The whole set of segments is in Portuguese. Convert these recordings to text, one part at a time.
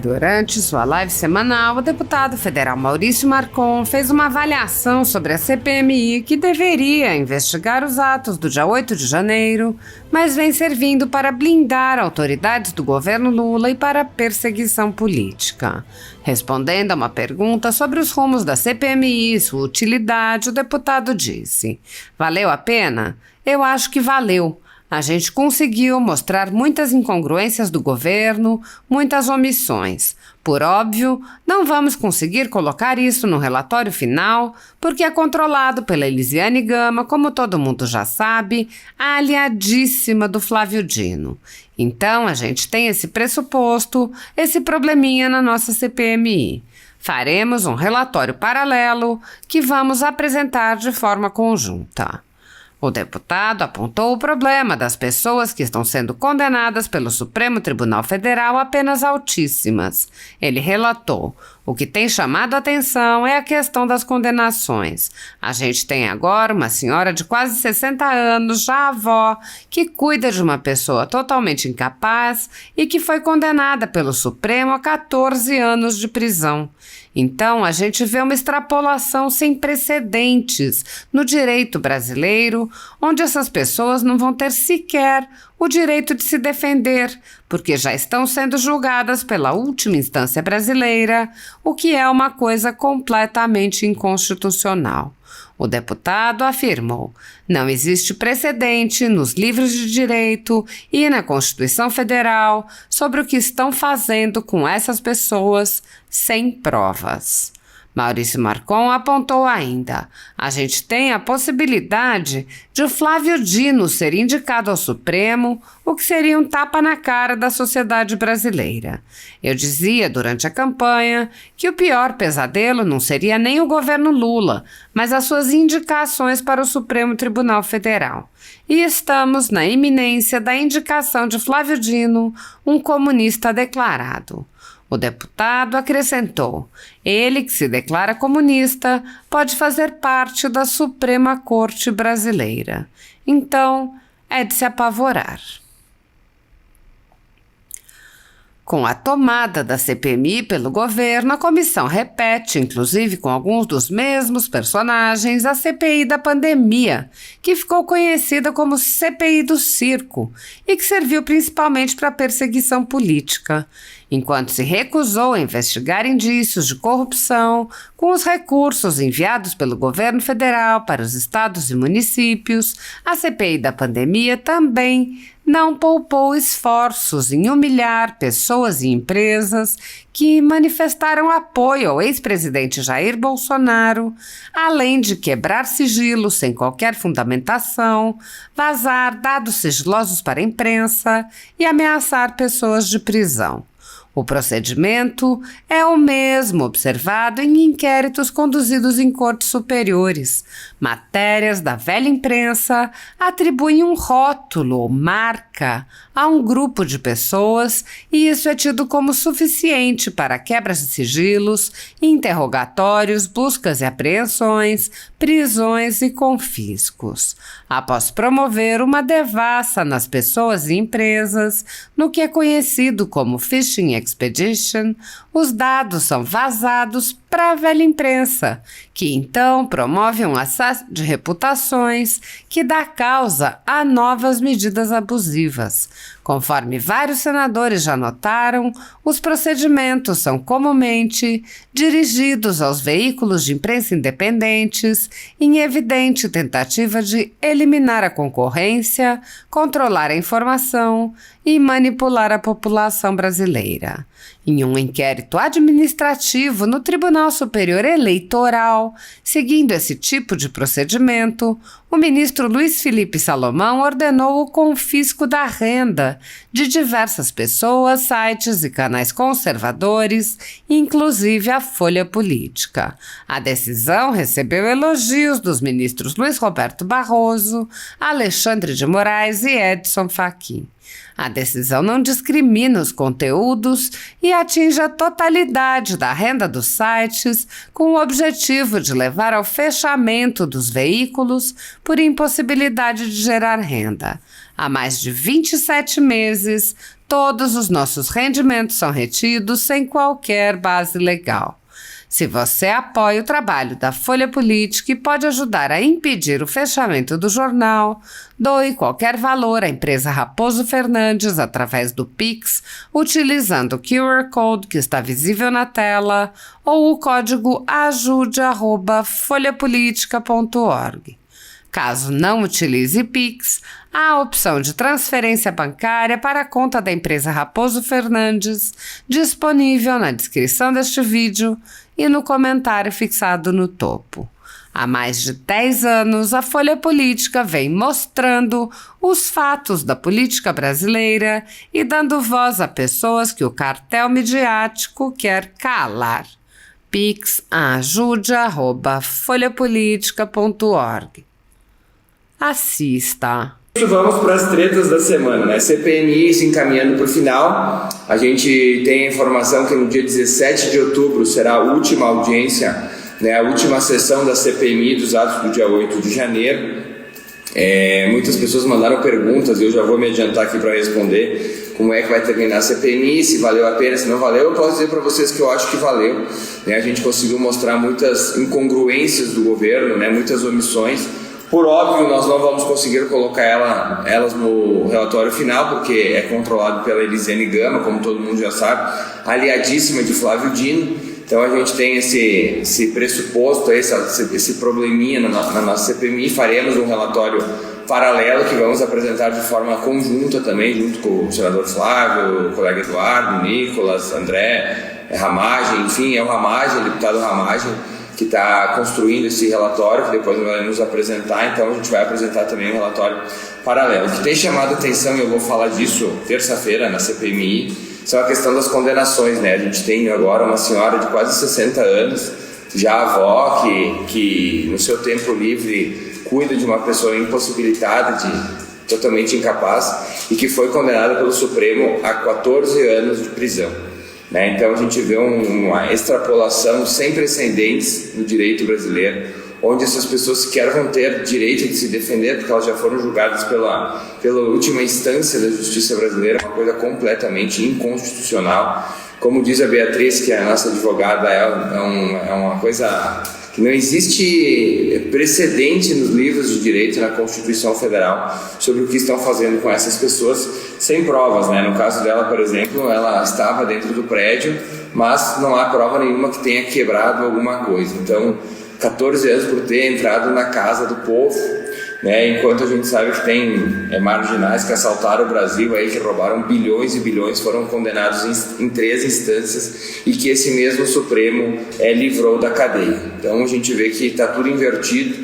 Durante sua live semanal, o deputado federal Maurício Marcon fez uma avaliação sobre a CPMI que deveria investigar os atos do dia 8 de janeiro, mas vem servindo para blindar autoridades do governo Lula e para perseguição política. Respondendo a uma pergunta sobre os rumos da CPMI e sua utilidade, o deputado disse: "Valeu a pena? Eu acho que valeu. A gente conseguiu mostrar muitas incongruências do governo, muitas omissões. Por óbvio, não vamos conseguir colocar isso no relatório final, porque é controlado pela Elisiane Gama, como todo mundo já sabe, a aliadíssima do Flávio Dino. Então, a gente tem esse pressuposto, esse probleminha na nossa CPMI. Faremos um relatório paralelo que vamos apresentar de forma conjunta." O deputado apontou o problema das pessoas que estão sendo condenadas pelo Supremo Tribunal Federal a penas altíssimas. Ele relatou: "O que tem chamado a atenção é a questão das condenações. A gente tem agora uma senhora de quase 60 anos, já avó, que cuida de uma pessoa totalmente incapaz e que foi condenada pelo Supremo a 14 anos de prisão. Então, a gente vê uma extrapolação sem precedentes no direito brasileiro, onde essas pessoas não vão ter sequer o direito de se defender, porque já estão sendo julgadas pela última instância brasileira, o que é uma coisa completamente inconstitucional." O deputado afirmou: "Não existe precedente nos livros de direito e na Constituição Federal sobre o que estão fazendo com essas pessoas sem provas." Maurício Marcon apontou ainda: "A gente tem a possibilidade de o Flávio Dino ser indicado ao Supremo, o que seria um tapa na cara da sociedade brasileira. Eu dizia durante a campanha que o pior pesadelo não seria nem o governo Lula, mas as suas indicações para o Supremo Tribunal Federal. E estamos na iminência da indicação de Flávio Dino, um comunista declarado." O deputado acrescentou: "Ele, que se declara comunista, pode fazer parte da Suprema Corte Brasileira. Então, é de se apavorar." Com a tomada da CPMI pelo governo, a comissão repete, inclusive com alguns dos mesmos personagens, a CPI da pandemia, que ficou conhecida como CPI do circo e que serviu principalmente para perseguição política. Enquanto se recusou a investigar indícios de corrupção com os recursos enviados pelo governo federal para os estados e municípios, a CPI da pandemia também não poupou esforços em humilhar pessoas e empresas que manifestaram apoio ao ex-presidente Jair Bolsonaro, além de quebrar sigilos sem qualquer fundamentação, vazar dados sigilosos para a imprensa e ameaçar pessoas de prisão. O procedimento é o mesmo observado em inquéritos conduzidos em cortes superiores. Matérias da velha imprensa atribuem um rótulo ou marca a um grupo de pessoas e isso é tido como suficiente para quebras de sigilos, interrogatórios, buscas e apreensões, prisões e confiscos. Após promover uma devassa nas pessoas e empresas, no que é conhecido como phishing expedition, os dados são vazados para a velha imprensa, que então promove um assédio de reputações que dá causa a novas medidas abusivas. Conforme vários senadores já notaram, os procedimentos são comumente dirigidos aos veículos de imprensa independentes em evidente tentativa de eliminar a concorrência, controlar a informação e manipular a população brasileira. Em um inquérito administrativo no Tribunal Superior Eleitoral, seguindo esse tipo de procedimento, o ministro Luiz Felipe Salomão ordenou o confisco da renda de diversas pessoas, sites e canais conservadores, inclusive a Folha Política. A decisão recebeu elogios dos ministros Luiz Roberto Barroso, Alexandre de Moraes e Edson Fachin. A decisão não discrimina os conteúdos e atinge a totalidade da renda dos sites com o objetivo de levar ao fechamento dos veículos por impossibilidade de gerar renda. Há mais de 27 meses, todos os nossos rendimentos são retidos sem qualquer base legal. Se você apoia o trabalho da Folha Política e pode ajudar a impedir o fechamento do jornal, doe qualquer valor à empresa Raposo Fernandes através do Pix, utilizando o QR Code que está visível na tela ou o código ajude@folhapolitica.org. Caso não utilize Pix, há a opção de transferência bancária para a conta da empresa Raposo Fernandes, disponível na descrição deste vídeo e no comentário fixado no topo. Há mais de 10 anos, a Folha Política vem mostrando os fatos da política brasileira e dando voz a pessoas que o cartel midiático quer calar. Pix ajude@folhapolitica.org. Assista. Vamos para as tretas da semana, né? CPMI se encaminhando para o final. A gente tem a informação que no dia 17 de outubro será a última audiência, né? A última sessão da CPMI dos atos do dia 8 de janeiro. Muitas pessoas mandaram perguntas e eu já vou me adiantar aqui para responder como é que vai terminar a CPMI, se valeu a pena, se não valeu. Eu posso dizer para vocês que eu acho que valeu, né? A gente conseguiu mostrar muitas incongruências do governo, né? Muitas omissões. Por óbvio, nós não vamos conseguir colocar elas no relatório final, porque é controlado pela Elisiane Gama, como todo mundo já sabe, aliadíssima de Flávio Dino. Então a gente tem esse pressuposto, esse probleminha na nossa CPMI. Faremos um relatório paralelo que vamos apresentar de forma conjunta também, junto com o senador Flávio, o colega Eduardo, Nicolas, André, Ramagem, enfim, é o Ramagem, o deputado Ramagem, que está construindo esse relatório, que depois vai nos apresentar. Então a gente vai apresentar também um relatório paralelo. O que tem chamado a atenção, e eu vou falar disso terça-feira na CPMI, são a questão das condenações, né? A gente tem agora uma senhora de quase 60 anos, já avó, que no seu tempo livre cuida de uma pessoa impossibilitada, totalmente incapaz, e que foi condenada pelo Supremo a 14 anos de prisão. Então a gente vê uma extrapolação sem precedentes no direito brasileiro, onde essas pessoas sequer vão ter direito de se defender, porque elas já foram julgadas pela última instância da justiça brasileira, uma coisa completamente inconstitucional. Como diz a Beatriz, que é a nossa advogada, é uma coisa que não existe precedente nos livros de direito, na Constituição Federal, sobre o que estão fazendo com essas pessoas sem provas, né? No caso dela, por exemplo, ela estava dentro do prédio, mas não há prova nenhuma que tenha quebrado alguma coisa. Então, 14 anos por ter entrado na casa do povo, né? Enquanto a gente sabe que tem marginais que assaltaram o Brasil, aí, que roubaram bilhões e bilhões, foram condenados em 3 instâncias, e que esse mesmo Supremo livrou da cadeia. Então a gente vê que está tudo invertido,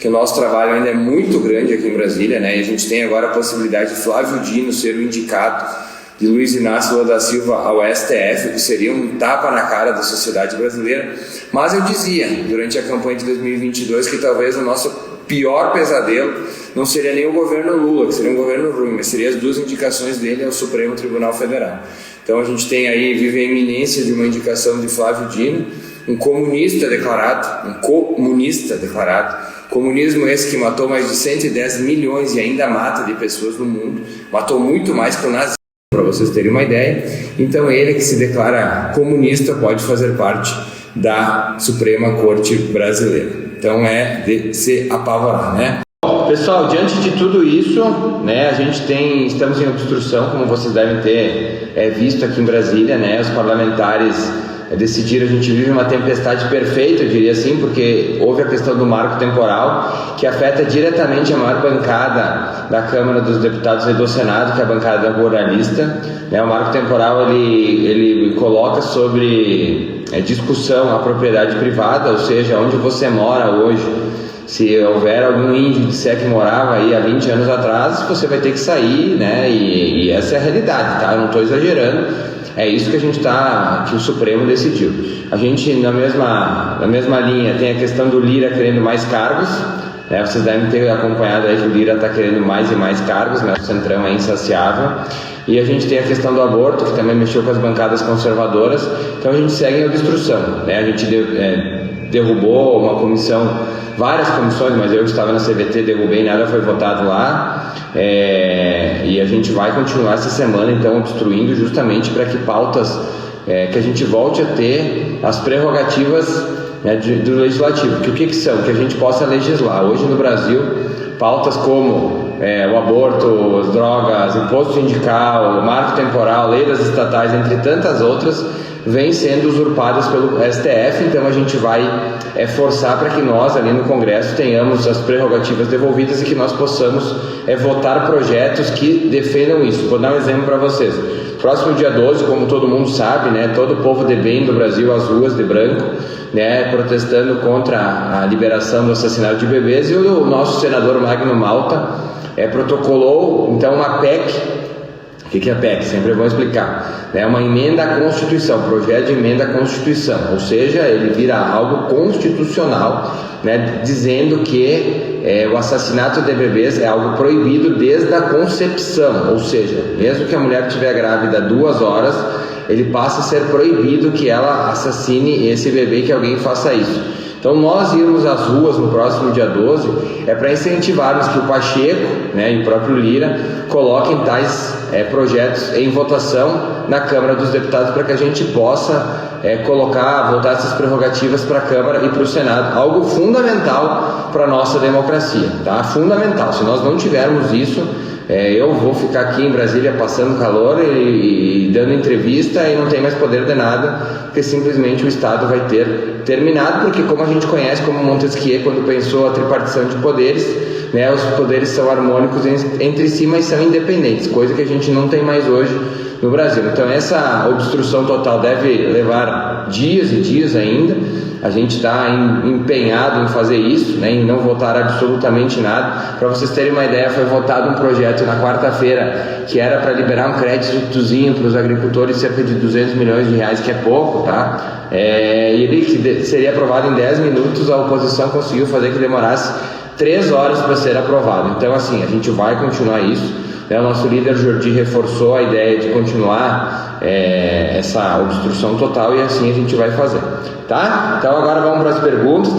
que o nosso trabalho ainda é muito grande aqui em Brasília, né? E a gente tem agora a possibilidade de Flávio Dino ser o indicado de Luiz Inácio Lula da Silva ao STF, que seria um tapa na cara da sociedade brasileira. Mas eu dizia, durante a campanha de 2022, que talvez o nosso pior pesadelo não seria nem o governo Lula, que seria um governo ruim, mas seria as 2 indicações dele ao Supremo Tribunal Federal. Então a gente tem aí, vive a iminência de uma indicação de Flávio Dino, um comunista declarado, comunismo esse que matou mais de 110 milhões e ainda mata de pessoas no mundo, matou muito mais que o nazismo, para vocês terem uma ideia. Então ele, que se declara comunista, pode fazer parte da Suprema Corte Brasileira. Então é de se apavorar, né? Bom, pessoal, diante de tudo isso, né, estamos em obstrução, como vocês devem ter visto aqui em Brasília, né? Os parlamentares decidiram, a gente vive uma tempestade perfeita, eu diria assim, porque houve a questão do marco temporal, que afeta diretamente a maior bancada da Câmara dos Deputados e do Senado, que é a bancada ruralista, né? O marco temporal, ele coloca sobre discussão a propriedade privada, ou seja, onde você mora hoje. Se houver algum índio que disser que morava aí há 20 anos atrás, você vai ter que sair, né? E essa é a realidade, tá? Eu não estou exagerando. É isso que que o Supremo decidiu. A gente, na mesma linha, tem a questão do Lira querendo mais cargos, né? Vocês devem ter acompanhado aí que o Lira está querendo mais e mais cargos, né? O Centrão é insaciável. E a gente tem a questão do aborto, que também mexeu com as bancadas conservadoras. Então a gente segue em obstrução, né? A gente derrubou uma comissão, várias comissões, mas eu estava na CVT, derrubei, nada foi votado lá, e a gente vai continuar essa semana então obstruindo justamente para que pautas, que a gente volte a ter as prerrogativas, né, do legislativo, que o que são? Que a gente possa legislar. Hoje no Brasil, pautas como o aborto, as drogas, imposto sindical, marco temporal, lei das estatais, entre tantas outras, vêm sendo usurpadas pelo STF, então a gente vai forçar para que nós ali no Congresso tenhamos as prerrogativas devolvidas e que nós possamos votar projetos que defendam isso. Vou dar um exemplo para vocês. Próximo dia 12, como todo mundo sabe, né, todo o povo de bem do Brasil às ruas de branco, né, protestando contra a liberação do assassinato de bebês, e o nosso senador Magno Malta protocolou então uma PEC. O que é a PEC? Sempre é bom explicar. É uma emenda à Constituição, projeto de emenda à Constituição, ou seja, ele vira algo constitucional, né, dizendo que o assassinato de bebês é algo proibido desde a concepção, ou seja, mesmo que a mulher estiver grávida 2 horas, ele passa a ser proibido que ela assassine esse bebê, que alguém faça isso. Então nós irmos às ruas no próximo dia 12 para incentivarmos que o Pacheco, né, e o próprio Lira coloquem tais projetos em votação na Câmara dos Deputados para que a gente possa voltar essas prerrogativas para a Câmara e para o Senado, algo fundamental para a nossa democracia, tá? Fundamental. Se nós não tivermos isso, eu vou ficar aqui em Brasília passando calor e dando entrevista e não tem mais poder de nada, porque simplesmente o Estado vai ter terminado, porque como a gente conhece como Montesquieu, quando pensou a tripartição de poderes, né, os poderes são harmônicos entre si, mas são independentes, coisa que a gente não tem mais hoje no Brasil. Então essa obstrução total deve levar dias e dias ainda. A gente está empenhado em fazer isso, né, em não votar absolutamente nada. Para vocês terem uma ideia, foi votado um projeto na quarta-feira que era para liberar um créditozinho para os agricultores, cerca de 200 milhões de reais, que é pouco, tá? E ele que seria aprovado em 10 minutos, a oposição conseguiu fazer que demorasse 3 horas para ser aprovado. Então assim, a gente vai continuar isso. O nosso líder Jordi reforçou a ideia de continuar essa obstrução total, e assim a gente vai fazer, tá? Então agora vamos para as perguntas.